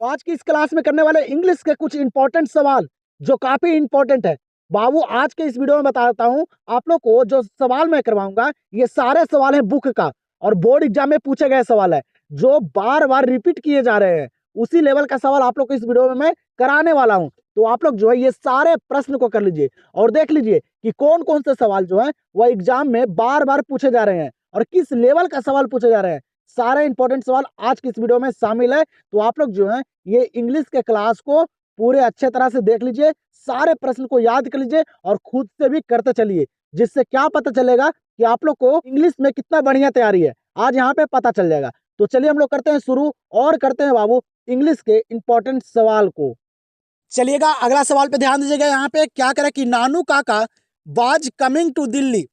तो आज की इस क्लास में करने वाले इंग्लिश के कुछ इंपॉर्टेंट सवाल जो काफी इंपॉर्टेंट है। बाबू आज के इस वीडियो में बताता हूँ आप लोग को जो सवाल मैं करवाऊंगा ये सारे सवाल है बुक का और बोर्ड एग्जाम में पूछे गए सवाल है जो बार बार रिपीट किए जा रहे हैं। उसी लेवल का सवाल आप लोग को इस वीडियो में मैं कराने वाला हूँ। तो आप लोग जो है ये सारे प्रश्न को कर लीजिए और देख लीजिए कि कौन कौन से सवाल जो है वह एग्जाम में बार बार पूछे जा रहे हैं और किस लेवल का सवाल पूछे जा रहे हैं। सारे इंपॉर्टेंट सवाल आज की इस वीडियो में शामिल है। तो आप लोग जो है ये इंग्लिश के क्लास को पूरे अच्छे तरह से देख लीजिए, सारे प्रश्न को याद कर लीजिए और खुद से भी करते चलिए, जिससे क्या पता चलेगा कि आप लोग को इंग्लिश में कितना बढ़िया तैयारी है आज यहाँ पे पता चल जाएगा। तो चलिए हम लोग करते हैं शुरू और करते हैं बाबू इंग्लिश के इंपॉर्टेंट सवाल को। चलिएगा अगला सवाल पे ध्यान दीजिएगा। यहाँ पे क्या करे कि नानू काका वाज कमिंग टू दिल्ली।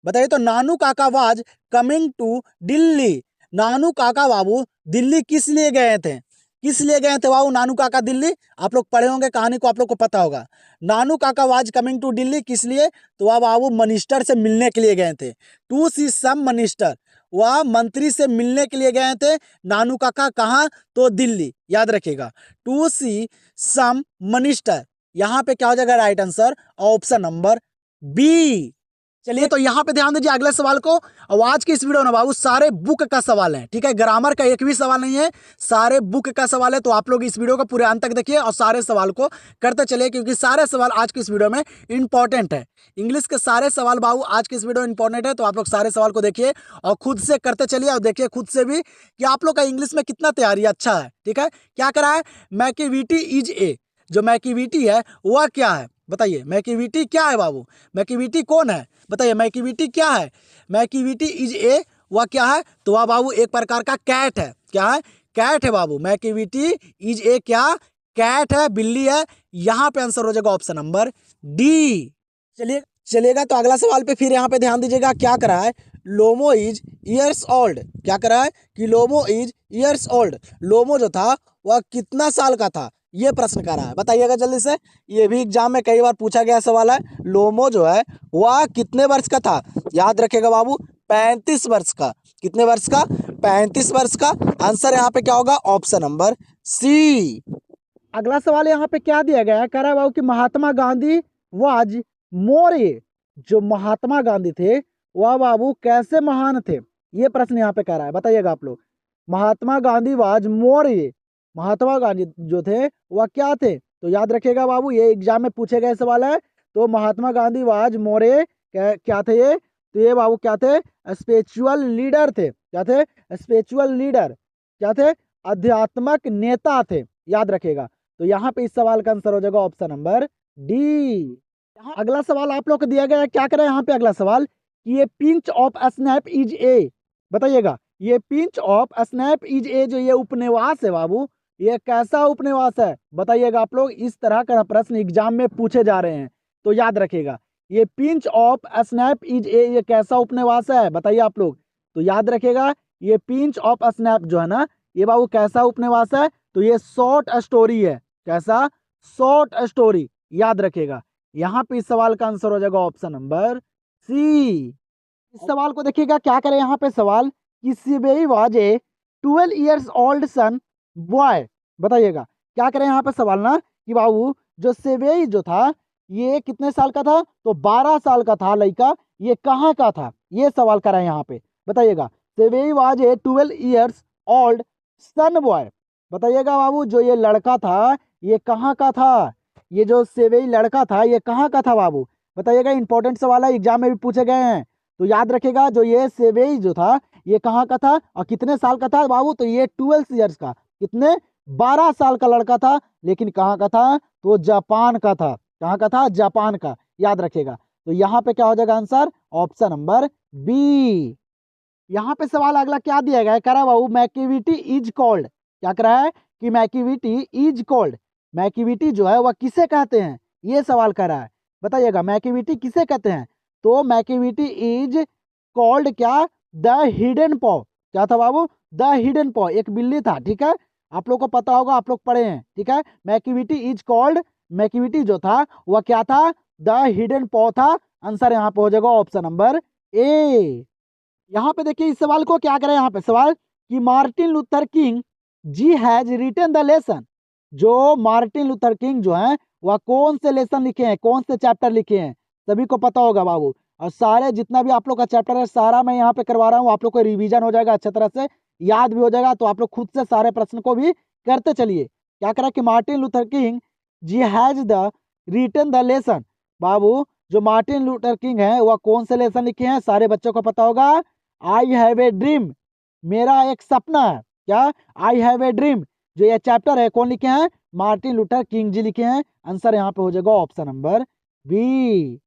बताइए तो नानू काका वाज कमिंग टू दिल्ली। नानू काका बाबू दिल्ली किस लिए गए थे? किस लिए गए थे बाबू नानू काका दिल्ली? आप लोग पढ़े होंगे कहानी को, आप लोग को पता होगा। नानू काका वाज कमिंग टू दिल्ली किस लिए? तो वह बाबू मिनिस्टर से मिलने के लिए गए थे। टू सी सम मिनिस्टर, वह मंत्री से मिलने के लिए गए थे। नानू काका कहाँ? तो दिल्ली, याद रखिएगा। टू सी सम मिनिस्टर, यहाँ पे क्या हो जाएगा right answer? Option number B. चलिए तो यहाँ पे ध्यान दीजिए अगले सवाल को। और आज की इस वीडियो में बाबू सारे बुक का सवाल है, ठीक है, ग्रामर का एक भी सवाल नहीं है, सारे बुक का सवाल है। तो आप लोग इस वीडियो को पूरे अंत तक देखिए और सारे सवाल को करते चलिए, क्योंकि सारे सवाल आज की इस वीडियो में इंपॉर्टेंट है। इंग्लिश के सारे सवाल बाबू आज की इस वीडियो में इंपॉर्टेंट है। तो आप लोग सारे सवाल को देखिए और खुद से करते चलिए और देखिए खुद से भी कि आप लोग का इंग्लिश में कितना तैयारी अच्छा है, ठीक है। क्या करा है? मैकिविटी इज ए, जो मैकिविटी है वह क्या है? बताइए मैकिविटी क्या है बाबू? मैकिविटी कौन है? बताइए मैकिविटी क्या है? मैकिविटी इज ए, वह क्या है? तो वह बाबू एक प्रकार का कैट है। क्या है? कैट है बाबू। मैकिविटी इज ए क्या? कैट है, बिल्ली है। यहाँ पे आंसर हो जाएगा ऑप्शन नंबर डी। चलिए चलिएगा तो अगला सवाल पे फिर यहाँ पे ध्यान दीजिएगा। क्या करा है? लोमो इज ईयर्स ओल्ड। क्या करा है कि लोमो इज ईयर्स ओल्ड। लोमो जो था वह कितना साल का था? ये प्रश्न कर रहा है, बताइएगा जल्दी से। ये भी एग्जाम में कई बार पूछा गया सवाल है। लोमो जो है वह कितने वर्ष का था? याद रखेगा बाबू 35 वर्ष का। कितने वर्ष का? 35 वर्ष का। आंसर यहाँ पे क्या होगा? Option number C. अगला सवाल यहाँ पे क्या दिया गया है? कह रहा है बाबू कि महात्मा गांधी वाज मौर्य। जो महात्मा गांधी थे वह बाबू कैसे महान थे? ये प्रश्न यहाँ पे कह रहा है, बताइएगा आप लोग। महात्मा गांधी वाज मौर्य, महात्मा गांधी जो थे वह क्या थे? तो याद रखिएगा बाबू ये एग्जाम में पूछे गए सवाल है। तो महात्मा गांधी वाज मौर्य क्या थे ये? तो ये बाबू क्या थे? स्पिरिचुअल लीडर थे। क्या थे? Spiritual leader. क्या थे? आध्यात्मिक नेता थे, याद रखिएगा। तो यहाँ पे इस सवाल का आंसर हो जाएगा ऑप्शन नंबर डी। यहाँ अगला सवाल आप लोग को दिया गया है। क्या करें यहाँ पे अगला सवाल कि ये pinch of snap is a. बताइएगा ये pinch of snap is a जो ये उपनिवास है बाबू, ये कैसा उपनिवास है? बताइएगा आप लोग। इस तरह का प्रश्न एग्जाम में पूछे जा रहे हैं, तो याद रखिएगा। ये pinch of snap is a ये कैसा उपनिवास है? बताइए आप लोग। तो याद रखिएगा ये पिंच ऑफ स्नैप जो है ना ये बाबू कैसा उपनिवास है? तो ये शॉर्ट स्टोरी है। कैसा? शॉर्ट स्टोरी, याद रखिएगा। यहाँ पे इस सवाल का आंसर हो जाएगा ऑप्शन नंबर सी। इस सवाल को देखिएगा। क्या करें यहाँ पे सवाल कि सिबेई was a 12 years old son boy. बताइएगा क्या करें यहाँ पे सवाल ना कि बाबू जो सेवेई जो था ये कितने साल का था? तो 12 साल का था लड़का। ये कहाँ का था? ये सवाल करें यहाँ पे, बताइएगा। सेवेई was a 12 years old son boy. बताइएगा बाबू जो ये लड़का था ये कहाँ का था? ये जो सेवेई लड़का था ये कहाँ का था बाबू? बताइएगा। इंपॉर्टेंट सवाल है, एग्जाम में भी पूछे गए हैं। तो याद रखिएगा जो ये सेवेई जो था ये कहाँ का था और कितने साल का था बाबू? तो ये 12 इयर्स का, कितने? 12 साल का लड़का था। लेकिन कहाँ का था? तो जापान का था। कहाँ का था? जापान का, याद रखिएगा। तो यहाँ पे क्या हो जाएगा आंसर? Option number B. यहाँ पे सवाल अगला क्या दिया गया है? कह रहा है बाबू मैकिविटी इज कॉल्ड। क्या कह रहा है कि मैकिविटी इज कॉल्ड। मैकिविटी जो है वह किसे कहते हैं? ये सवाल कर रहा है, बताइएगा। मैकिविटी किसे कहते हैं? तो मैकिविटी इज कॉल्ड क्या? द हिडन पॉ। क्या था बाबू? द हिडन पॉ, एक बिल्ली था, ठीक है। आप लोग को पता होगा, आप लोग पढ़े हैं, ठीक है। मैकिविटी इज कॉल्ड, मैकिविटी जो था वह क्या था? द हिडन पॉ था। आंसर यहाँ पे हो जाएगा ऑप्शन नंबर ए। यहाँ पे देखिए इस सवाल को क्या करें यहाँ पे सवाल कि Martin Luther King ji has written the lesson. जो मार्टिन लूथर किंग जो है वह कौन से लेसन लिखे हैं, कौन से चैप्टर लिखे हैं, सभी को पता होगा बाबू। और सारे जितना भी आप लोग का चैप्टर है सारा मैं यहाँ पे करवा रहा हूँ, आप लोग को रिवीजन हो जाएगा, अच्छी तरह से याद भी हो जाएगा। तो आप लोग खुद से सारे प्रश्न को भी करते चलिए। क्या करा कि Martin Luther King ji has the written the lesson. बाबू जो मार्टिन लूथर किंग है वह कौन से लेसन लिखे हैं, सारे बच्चों को पता होगा। आई हैव ए ड्रीम, मेरा एक सपना है। क्या, आई हैव ए ड्रीम, जो ये चैप्टर है कौन लिखे हैं, मार्टिन लूथर किंग जी लिखे हैं। आंसर यहाँ पे हो जाएगा ऑप्शन नंबर बी।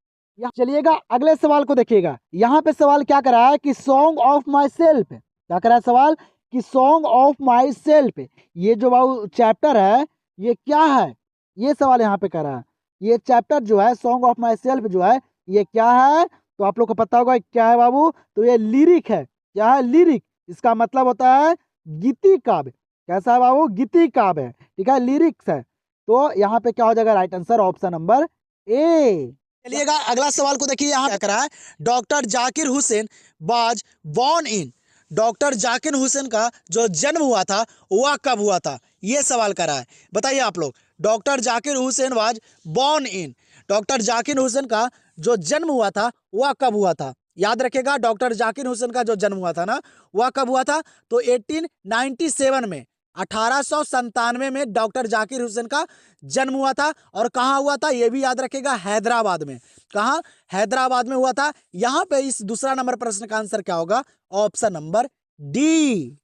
चलिएगा अगले सवाल को देखिएगा। यहाँ पे सवाल क्या करा है कि सॉन्ग ऑफ माई सेल्फ, क्या करा है सवाल कि सॉन्ग ऑफ माई सेल्फ, ये जो बाबू चैप्टर है ये क्या है, ये सवाल यहाँ पे करा है। ये चैप्टर जो है सॉन्ग ऑफ माई सेल्फ जो है ये क्या है, तो आप लोग को पता होगा क्या है बाबू, तो ये लिरिक है। क्या है, लिरिक, इसका मतलब होता है गीति काव्य। कैसा है बाबू, गीति काव्य है, ठीक है, लिरिक्स है। तो यहाँ पे क्या हो जाएगा right answer option number A. चलिएगा अगला सवाल को देखिए। यहाँ क्या करा है, doctor Zakir Hussain was born in, doctor Zakir Hussain का जो जन्म हुआ था वह कब हुआ था, ये सवाल करा है। बताइए आप लोग, doctor Zakir Hussain was born in, doctor Zakir Hussain का जो जन्म हुआ था वह कब हुआ था। याद रखेगा डॉक्टर जाकिर हुसैन का जो जन्म हुआ था ना वह कब हुआ था, तो 1897 में, 1897 में डॉक्टर जाकिर हुसैन का जन्म हुआ था। और कहाँ हुआ था ये भी याद रखेगा, हैदराबाद में। कहाँ, हैदराबाद में हुआ था। यहाँ पे इस दूसरा नंबर प्रश्न का आंसर क्या होगा, ऑप्शन नंबर डी।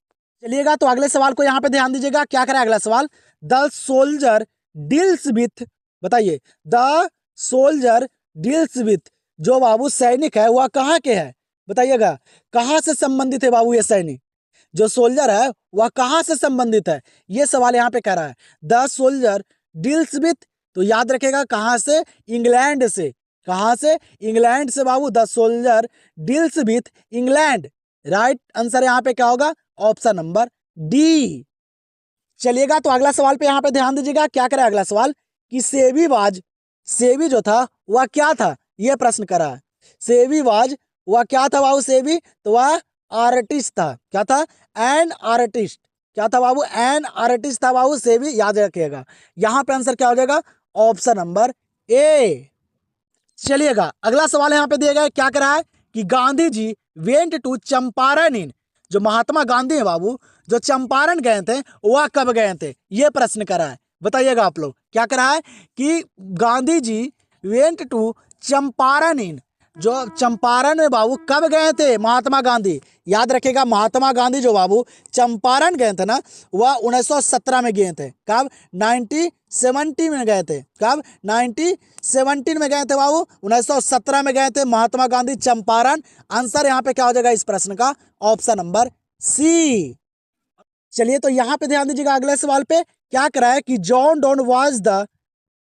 चलिएगा तो अगले सवाल को यहाँ पे ध्यान दीजिएगा। क्या करें अगला सवाल, द सोल्जर डील्स विथ, बताइए द सोल्जर डील्स विथ, जो बाबू सैनिक है वह कहाँ के है, बताइएगा कहाँ से संबंधित है बाबू ये सैनिक, जो सोल्जर है वह कहाँ से संबंधित है, ये सवाल यहाँ पे कह रहा है। द सोल्जर डील्स विथ, तो याद रखेगा कहाँ से, इंग्लैंड से। कहाँ से, इंग्लैंड से बाबू। The soldier deals with England, right answer यहाँ पे क्या होगा, ऑप्शन नंबर डी। चलिएगा तो अगला सवाल पे यहाँ पे ध्यान दीजिएगा। क्या करे अगला सवाल कि सेबीवाज, सेबी जो था वह क्या था, ये प्रश्न करा है। सेबीवाज वह क्या था बाबू, सेबी तो वह आर्टिस्ट था। क्या था, एन आर्टिस्ट। क्या था बाबू, एन आर्टिस्ट था बाबू सेबी, याद रखिएगा। यहाँ पे आंसर क्या हो जाएगा, ऑप्शन नंबर ए। चलिएगा अगला सवाल यहाँ पे दिया गया है। क्या करा है कि गांधी जी वेंट टू चंपारण इन, जो महात्मा गांधी है बाबू जो चंपारण गए थे वह कब गए थे, ये प्रश्न करा है। बताइएगा आप लोग क्या करा है कि गांधी जी वेंट टू चंपारण इन, जो चंपारण में बाबू कब गए थे महात्मा गांधी। याद रखेगा महात्मा गांधी जो बाबू चंपारण गए थे ना वह 1917 में गए थे। कब, 1970 में गए थे। कब, 1917 में गए थे बाबू, 1917 में गए थे महात्मा गांधी चंपारण। आंसर यहाँ पे क्या हो जाएगा इस प्रश्न का, ऑप्शन नंबर सी। चलिए तो यहाँ पे ध्यान दीजिएगा अगले सवाल पे। क्या करा है कि John Donne was the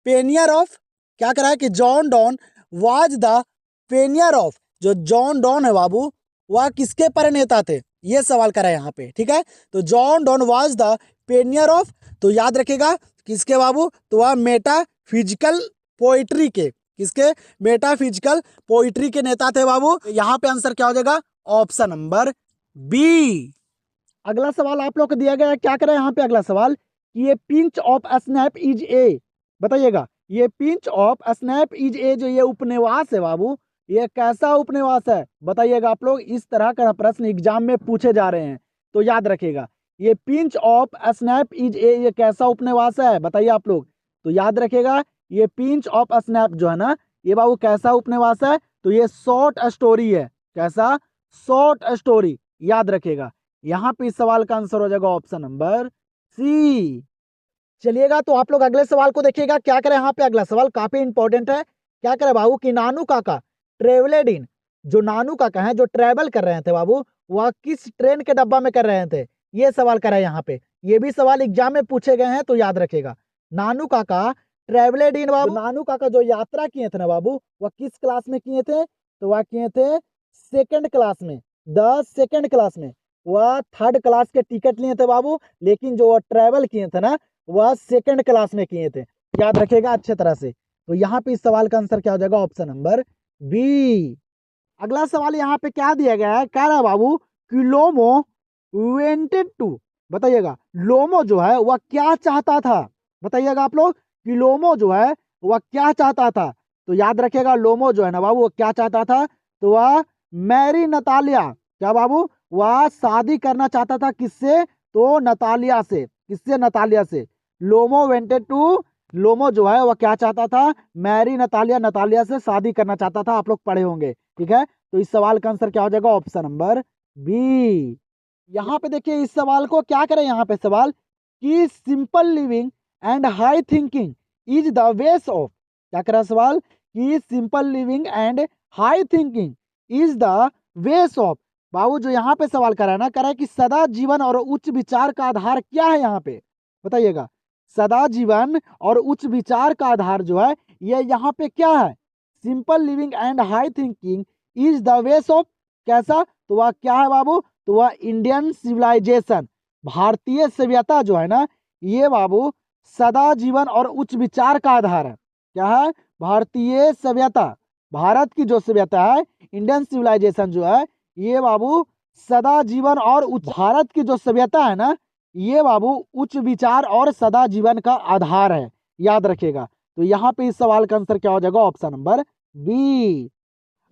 Payeer of, क्या करा है कि John Donne was the Payeer of, जो जॉन डॉन है बाबू वह किसके प्रणेता थे, ये सवाल करा है यहाँ पे। ठीक है, तो John Donne was the Payeer of, तो याद रखेगा किसके बाबू, तो वह मेटाफिजिकल पोइट्री के, किसके, मेटाफिजिकल पोइट्री के नेता थे बाबू। यहाँ पे आंसर क्या हो जाएगा, ऑप्शन नंबर बी। अगला सवाल आप लोग को दिया गया है। क्या करें यहाँ पे अगला सवाल कि ये pinch of snap is a, बताइएगा ये pinch of snap is a, जो ये उपनिवास है बाबू ये कैसा उपनिवास है, बताइएगा आप लोग। इस तरह का प्रश्न एग्जाम में पूछे जा रहे हैं, तो याद रखिएगा ये pinch of snap is a ये कैसा उपनिवास है, बताइए आप लोग। तो याद रखिएगा ये पिंच ऑफ स्नैप जो है ना ये बाबू कैसा उपनिवास है, तो ये शॉर्ट स्टोरी है। कैसा, शॉर्ट स्टोरी, याद रखिएगा। यहाँ पे इस सवाल का आंसर हो जाएगा ऑप्शन नंबर सी। चलिएगा तो आप लोग अगले सवाल को देखिएगा। क्या करें यहाँ पे अगला सवाल काफी इंपॉर्टेंट है। क्या करे बाबू कि नानू काका ट्रेवलेड इन, जो नानू काका है जो ट्रेवल कर रहे थे बाबू वह किस ट्रेन के डब्बा में कर रहे थे, ये सवाल करा है यहाँ पे। ये भी सवाल एग्जाम में पूछे गए हैं, तो याद रखेगा। नानू काका ट्रेवलेड इन बाबू, नानू काका जो यात्रा किए थे ना बाबू वह किस क्लास में किए थे, तो वह किए थे सेकंड क्लास में। द सेकंड क्लास में, वह थर्ड क्लास के टिकट लिए थे बाबू, लेकिन जो ट्रेवल किए थे ना वह सेकंड क्लास में किए थे। याद रखेगा अच्छे तरह से। तो यहाँ पे इस सवाल का आंसर क्या हो जाएगा, ऑप्शन नंबर बी। अगला सवाल यहाँ पे क्या दिया गया है, कह रहा है बाबू कि लोमो वेंटेड टू, बताइएगा लोमो जो है वह क्या चाहता था, बताइएगा आप लोग कि लोमो जो है वह क्या चाहता था। तो याद रखिएगा लोमो जो है ना बाबू वो क्या चाहता था, तो वह मैरी नतालिया, क्या बाबू, वह शादी करना चाहता था किससे, तो नतालिया से। किससे, नतालिया से। लोमो वेंटेड टू, लोमो जो है वह क्या चाहता था, मैरी नतालिया, नतालिया से शादी करना चाहता था। आप लोग पढ़े होंगे, ठीक है। तो इस सवाल का आंसर क्या हो जाएगा, ऑप्शन नंबर बी। यहाँ पे देखिए इस सवाल को क्या करें, यहाँ पे सवाल कि simple living and high thinking is the वेस ऑफ, क्या करा सवाल कि simple living and high thinking is the वेस ऑफ। बाबू जो यहाँ पे सवाल करा है ना, करा है कि सदा जीवन और उच्च विचार का आधार क्या है, यहाँ पे बताइएगा। सदा जीवन और उच्च विचार का आधार जो है ये यहाँ पे क्या है, simple living and high thinking is the वेस ऑफ, कैसा, तो वह क्या है बाबू, तो वह इंडियन सिविलाइजेशन, भारतीय सभ्यता जो है ना, ये बाबू सदा जीवन और उच्च विचार का आधार है। क्या है, भारतीय सभ्यता, भारत की जो सभ्यता है, इंडियन सिविलाइजेशन जो है, ये बाबू सदा जीवन और उच्च, भारत की जो सभ्यता है ना, ये बाबू उच्च विचार और सदा जीवन का आधार है, याद रखिएगा। तो यहाँ पे इस सवाल का आंसर क्या हो जाएगा, ऑप्शन नंबर बी।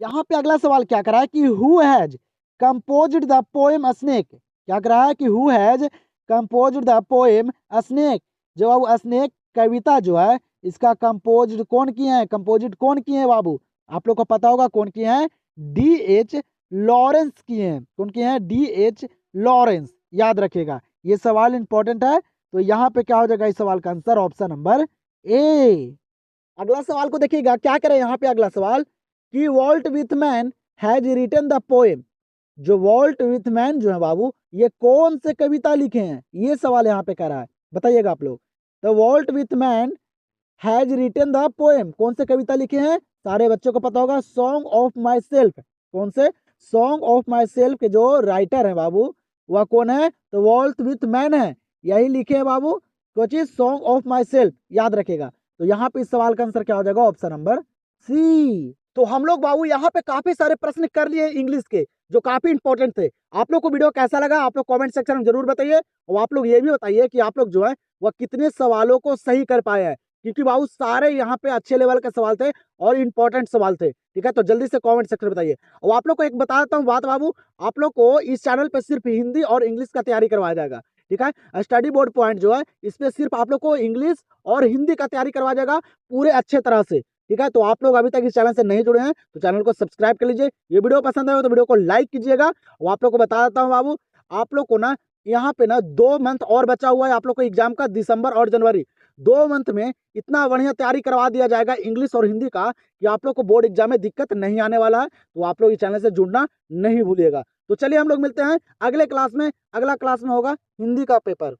यहाँ पे अगला सवाल क्या करा है कि who has composed the poem snake, क्या करा है कि who has composed the poem snake, जो बाबू स्नेक कविता जो है इसका कंपोज्ड कौन किए हैं, कंपोजिट कौन किए हैं बाबू, आप लोग को पता होगा कौन किए हैं, D.H. लॉरेंस किए हैं। कौन किए हैं, D.H. लॉरेंस, याद रखिएगा। ये सवाल इंपॉर्टेंट है। तो यहाँ पे क्या हो जाएगा इस सवाल का आंसर, ऑप्शन नंबर ए। अगला सवाल को देखिएगा क्या करें, यहाँ पे अगला सवाल कि Walt Whitman has written the poem, जो वॉल्ट विथमैन जो है बाबू ये कौन से कविता लिखे हैं, ये सवाल यहाँ पे कर रहा है, बताइएगा आप लोग। The Walt Whitman has written the poem, कौन से कविता लिखे हैं, सारे बच्चों को पता होगा, सॉन्ग ऑफ माई सेल्फ। कौन से, सॉन्ग ऑफ माई सेल्फ के जो राइटर है बाबू वह कौन है, तो वॉल्ट विथमैन है, यही लिखे हैं बाबू, कुछ सॉन्ग ऑफ माई सेल्फ, याद रखेगा। तो यहाँ पे इस सवाल का आंसर क्या हो जाएगा, ऑप्शन नंबर सी। तो हम लोग बाबू यहाँ पे काफी सारे प्रश्न कर लिए इंग्लिश के जो काफी इंपॉर्टेंट थे। आप लोग को वीडियो कैसा लगा आप लोग कमेंट सेक्शन में जरूर बताइए, और आप लोग ये भी बताइए कि आप लोग जो है वह कितने सवालों को सही कर पाए हैं, क्योंकि बाबू सारे यहाँ पे अच्छे लेवल के सवाल थे और इंपॉर्टेंट सवाल थे, ठीक है। तो जल्दी से कमेंट सेक्शन में बताइए। और आप लोग को एक बता देता हूँ बात बाबू, आप लोग को इस चैनल पे सिर्फ हिंदी और इंग्लिश का तैयारी करवाया जाएगा, ठीक है। स्टडी बोर्ड पॉइंट जो है इस पे सिर्फ आप लोग को इंग्लिश और हिंदी का तैयारी करवाया जाएगा पूरे अच्छे तरह से, ठीक है। तो आप लोग अभी तक इस चैनल से नहीं जुड़े हैं तो चैनल को सब्सक्राइब कर लीजिए। ये वीडियो पसंद आए तो वीडियो को लाइक कीजिएगा। और आप लोग को बता देता हूँ बाबू, आप लोग को ना यहाँ पे ना 2 मंथ और बचा हुआ है आप लोग को एग्जाम का, दिसंबर और जनवरी, 2 मंथ में इतना बढ़िया तैयारी करवा दिया जाएगा इंग्लिश और हिंदी का कि आप लोग को बोर्ड एग्जाम में दिक्कत नहीं आने वाला है। तो आप लोग इस चैनल से जुड़ना नहीं भूलिएगा। तो चलिए हम लोग मिलते हैं अगले क्लास में, अगला क्लास में होगा हिंदी का पेपर।